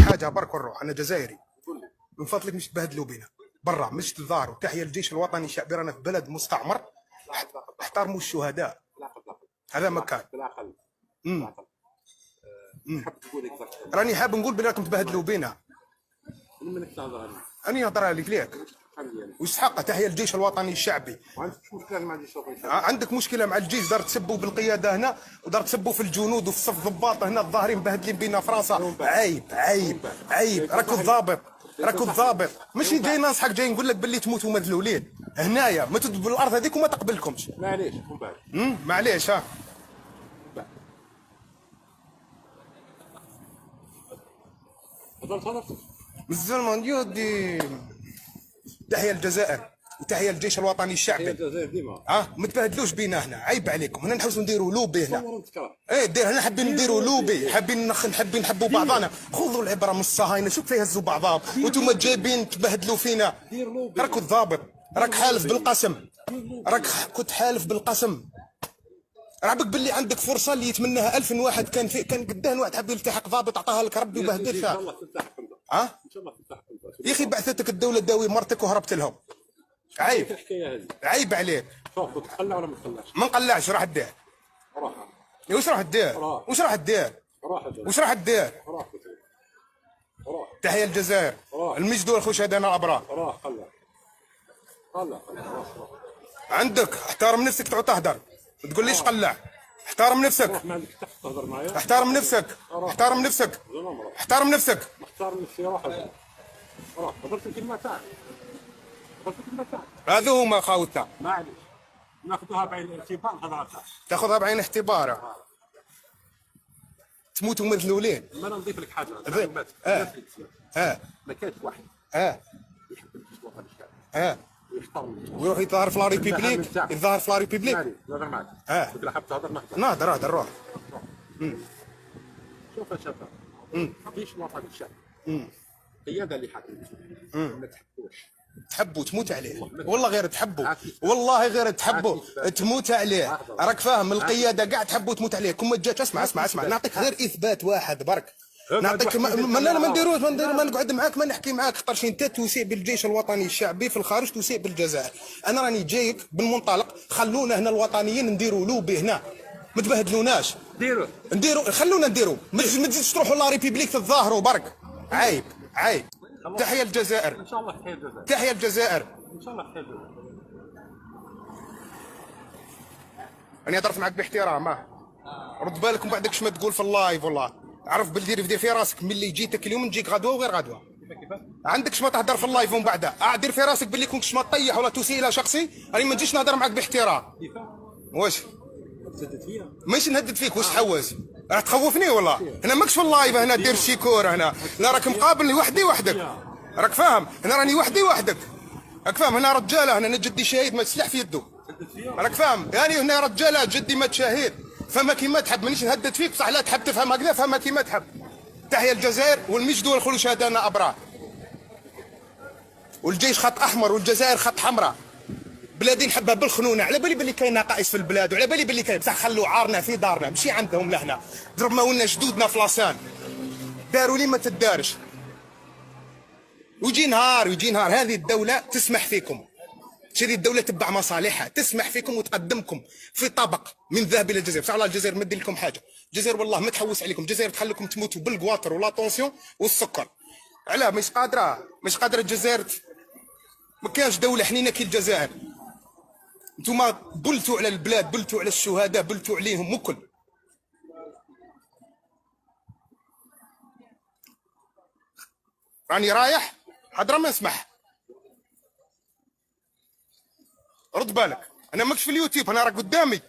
حاجه برك نروح، انا جزائري من فضلك مش تبهدلوا بينا برا، مش تظاهروا. تحيه الجيش الوطني الشعبي، رانا في بلد مستعمر، احترموا الشهداء. هذا مكان. راني حاب نقول بلي راكم تبهدلوا بينا. منك تهضر اني نهضر عليك ليك وش حقه. تحيه الجيش الوطني الشعبي. عندك مشكله مع الجيش، دار تسبوا بالقياده هنا ودار تسبوا في الجنود وفي الصف ضباط هنا الظاهرين مبهدلين بينا فرنسا. عيب عيب عيب. راكو الضابط، راكو الضابط. ماشي جاي ننصحك، جاي نقول لك باللي تموتوا مذلولين هنايا، ما تدبوا الارض هذيك وما تقبلكمش. معليش من بعد معليش. ها هضرت بالزلمه يودي. تحيه الجزائر وتحيه الجيش الوطني الشعبي. الجزائر ديما ما تبهدلوش بينا هنا، عيب عليكم. هنا نحوسوا نديروا لوبي هنا. ايه دير هنا حابين نديروا لوبي، حابين نحبوا بعضنا. خذوا العبره من الصهاينه، شوف يهزوا بعضهم وانتم جايبين تبهدلوا فينا. راكو الضابط، راك حالف بالقسم، راك كنت حالف بالقسم. رعبك باللي عندك فرصه اللي يتمناها 1000 واحد. كان قدام واحد حاب يلتحق ضابط عطاها لك ربي وبهدل فيها. ان شاء الله تلتحق انت. ان شاء الله تلتحق انت يا اخي. بعثتك الدوله تداوي مرتك وهربت لهم. عيب الحكايه هذه. عيب عليك. شوف تقلع ولا ما تقلعش؟ ما نقلعش. راح دير راح. وش راح دير؟ وش راح دير؟ وش راح دير؟ راح. تحيه الجزائر، المجد والخشهداء الابرار. راح قلع. قلع. عندك احترم نفسك تعود تهدر، ما تقوليش قلع. احترم نفسك. ما عندك تحت تهضر معايا. احترم نفسك. احترم نفسك. احترم نفسك. احترم نفسي. راح هضرت الكلمه تاعك. هذو هما خاوتنا. معليش ناخذها بعين الاعتبار. هذا تاخذها بعين اعتبارها. تموتوا مذلولين. ما نضيف لك حاجه. ما كانش واحد يحب الجيش الوطني الشعبي ويحترم ويروح يظهر في لا ريبيبليك. يظهر في لا ريبيبليك. نهضر معك. قلت له حاب تهضر نهضر روح. شوف يا شباب، الجيش الوطني الشعبي قياده اللي حاكمه ما تحبوش. تحبوا تموت عليه والله، غير تحبوا والله، غير تحبوا تموت عليه. راك فاهم؟ القياده كاع تحبوا تموت عليه. كون ما جات اسمع نعطيك غير اثبات واحد برك. نعطيك ما نديروش، ما نقعد معاك، ما نحكي معاك. خاطرش انت تسيء بالجيش الوطني الشعبي في الخارج، تسيء بالجزائر. انا راني جايك بالمنطلق، خلونا هنا الوطنيين نديروا لوبي هنا، ما تبهدلوناش. نديروا خلونا نديروا. ما تزيدش تروحوا لا ريبيبليك تتظاهروا برك. عيب عيب. تحيه الجزائر. ان شاء الله تحيه الجزائر. تحيه الجزائر. ان شاء الله تحيه الجزائر. راني هضرت معك باحترام. رد بالك من بعدك ما تقول في اللايف. والله عرف باللي دير في راسك ملي جيتك اليوم نجيك غدوه وغير غدوه. عندك ما تهدر في اللايف ومن بعدها دير في راسك باللي كنت ما تطيح ولا تسيء الى شخصي. راني ما نجيش نهضر معك باحترام. واش تهدد فيا؟ ماشي نهدد فيك. واش تحوس؟ راح تخوفني والله. هنا ماكش في اللايف هنا دير شيكور. هنا راك مقابلني وحدي وحدك. راك فاهم؟ هنا راني وحدي وحدك. راك فاهم؟ هنا رجاله، هنا جدي شهيد ما سلاح في يده. راك فاهم؟ يعني هنا رجاله جدي مات شهيد. فما كيما تحب، مانيش نهدد فيك بصح لا تحب تفهم هكذا، فهمها كيما تحب. تحيه الجزائر والمجد والخلود ابرار. والجيش خط احمر والجزائر خط حمراء. بلادي نحبها بالخنونه. على بالي باللي كاين نقائص في البلاد، وعلى بالي باللي كاين بصح خلوا عارنا في دارنا، ماشي عندهم لهنا. ضربنا لنا جدودنا في لاسان، داروا لي ما تدارش. ويجي نهار هذه الدوله تسمح فيكم. هذه الدوله تبع مصالحها، تسمح فيكم وتقدمكم في طبق من ذهب الى الجزائر. بصح والله الجزائر ما دير لكم حاجه. الجزائر والله ما تحوس عليكم. الجزائر تخليكم تموتوا بالكواتر ولا طونسيون والسكر. علاه مش قادره الجزائر. ما كانش دوله حنينه كي الجزائر. انتوما بلتوا على البلاد، بلتوا على الشهداء، بلتوا عليهم مكل. راني رايح حضره ما نسمح. رد بالك، انا ماكش في اليوتيوب، انا راك قدامي.